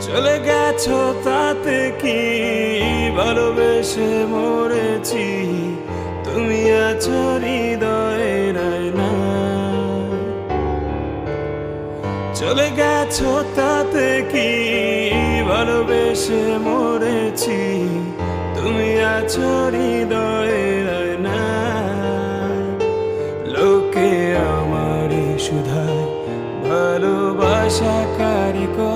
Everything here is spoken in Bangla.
চলে গেছো তাতে কি ভালোবেসে মরেছি, তুমি আছো হৃদয়ের আয়নায়। চলে গেছো তাতে কি ভালোবেসে মরেছি, তুমি আছো হৃদয়ের আয়নায়। লোকে আমারে শুধায় ভালোবাসা কারে করে।